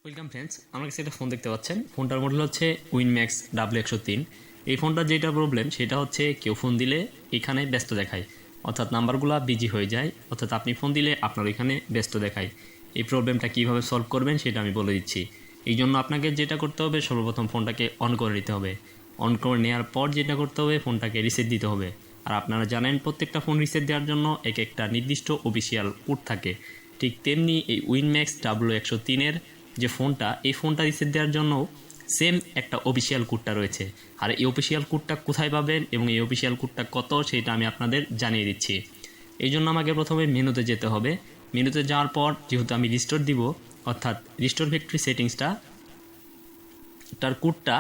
Welcome friends, আমার কাছে একটা ফোন দেখতে পাচ্ছেন। ফোনটার মডেল হচ্ছে উইনম্যাক্স w103। এই ফোনটার যেটা প্রবলেম সেটা হচ্ছে কেউ ফোন দিলে এখানে ব্যস্ত দেখায়, অর্থাৎ নাম্বারগুলো বিজি হয়ে যায়, অর্থাৎ আপনি ফোন দিলে আপনার এখানে ব্যস্ত দেখায়। এই প্রবলেমটা কীভাবে সলভ করবেন সেটা আমি বলে দিচ্ছি। এই জন্য আপনাকে যেটা করতে হবে, সর্বপ্রথম ফোনটাকে অন করে নিতে হবে। অন করে নেওয়ার পর যেটা করতে হবে, ফোনটাকে রিসেট দিতে হবে। আর আপনারা জানেন প্রত্যেকটা ফোন রিসেট দেওয়ার জন্য একটা নির্দিষ্ট অফিসিয়াল কোড থাকে। ঠিক তেমনি এই উইনম্যাক্স w103-এর যে ফোনটা, এই ফোনটা রিসেট দেওয়ার জন্য সেম একটা অফিসিয়াল কোডটা রয়েছে। আর এই অফিসিয়াল কোডটা কোথায় পাবেন এবং এই অফিসিয়াল কোডটা কত সেটা আমি আপনাদের জানিয়ে দিচ্ছি। এই জন্য আমাকে প্রথমে মেনুতে যেতে হবে। মেনুতে যাওয়ার পর যেহেতু আমি রিস্টোর দিব, অর্থাৎ রিস্টোর ফ্যাক্টরি সেটিংসটা তার কোডটা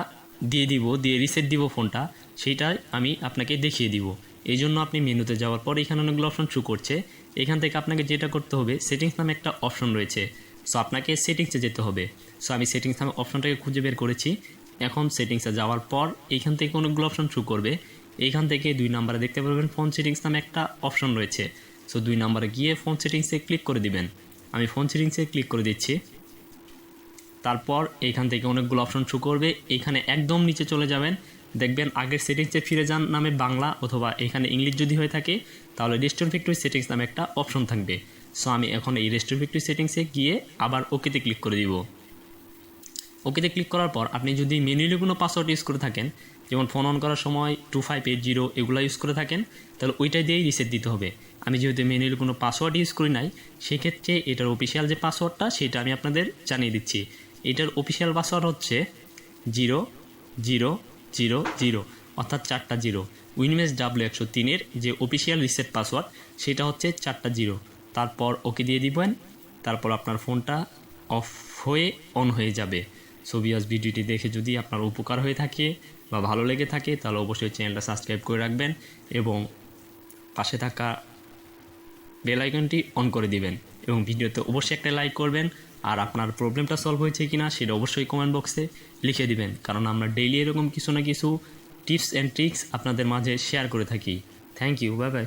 দিয়ে রিসেট দিব ফোনটা, সেইটাই আমি আপনাকে দেখিয়ে দিব। এই জন্য আপনি মেনুতে যাওয়ার পর এখানে অনেকগুলো অপশন শো করছে। এখান থেকে আপনাকে যেটা করতে হবে, সেটিংস নামে একটা অপশন রয়েছে। সো আপনাকে সেটিংসে যেতে হবে। সো আমি সেটিংস নামে অপশনটাকে খুঁজে বের করেছি। এখন সেটিংসে যাওয়ার পর এইখান থেকে অনেকগুলো অপশন শো করবে। এইখান থেকে 2 নম্বরে দেখতে পারবেন ফোন সেটিংস নামে একটা অপশন রয়েছে। সো 2 নম্বরে গিয়ে ফোন সেটিংসে ক্লিক করে দিবেন। আমি ফোন সেটিংসে ক্লিক করে দিচ্ছি। তারপর এইখান থেকে অনেকগুলো অপশন শো করবে। এইখানে একদম নিচে চলে যাবেন, দেখবেন আগের সেটিংসে ফিরে যান নামে বাংলা, অথবা এখানে ইংলিশ যদি হয়ে থাকে তাহলে রিস্টোর ফ্যাক্টরি সেটিংস নামে একটা অপশন থাকবে। সো আমি এখন এই রিস্টোর ফ্যাক্টরি সেটিংসে গিয়ে আবার ওকেতে ক্লিক করে দিব। ওকেতে ক্লিক করার পর আপনি যদি ম্যানুয়ালি কোনো পাসওয়ার্ড ইউজ করে থাকেন, যেমন ফোন অন করার সময় 2580 এগুলো ইউজ করে থাকেন, তাহলে ওইটাই দিয়েই রিসেট দিতে হবে। আমি যেহেতু ম্যানুয়ালি কোনো পাসওয়ার্ড ইউজ করি নাই, সেক্ষেত্রে এটার অফিসিয়াল যে পাসওয়ার্ডটা সেটা আমি আপনাদের জানিয়ে দিচ্ছি। এটার অফিসিয়াল পাসওয়ার্ড হচ্ছে 0000, অর্থাৎ 4টা 0। উইনম্যাক্স w103-এর যে অফিসিয়াল রিসেট পাসওয়ার্ড সেটা হচ্ছে 4টা 0। তারপর ওকে দিয়ে দিবেন। তারপর আপনার ফোনটা অফ হয়ে অন হয়ে যাবে। সো ভিউয়ার্স, ভিডিওটি দেখে যদি আপনার উপকার হয়ে থাকে বা ভালো লেগে থাকে তাহলে অবশ্যই চ্যানেলটা সাবস্ক্রাইব করে রাখবেন এবং পাশে থাকা বেল আইকনটি অন করে দিবেন এবং ভিডিওতে অবশ্যই একটা লাইক করবেন। আর আপনার প্রবলেমটা সলভ হয়েছে কিনা সেটা অবশ্যই কমেন্ট বক্সে লিখে দিবেন, কারণ আমরা ডেইলি এরকম কিছু না কিছু টিপস অ্যান্ড ট্রিক্স আপনাদের মাঝে শেয়ার করে থাকি। Thank you, bye by.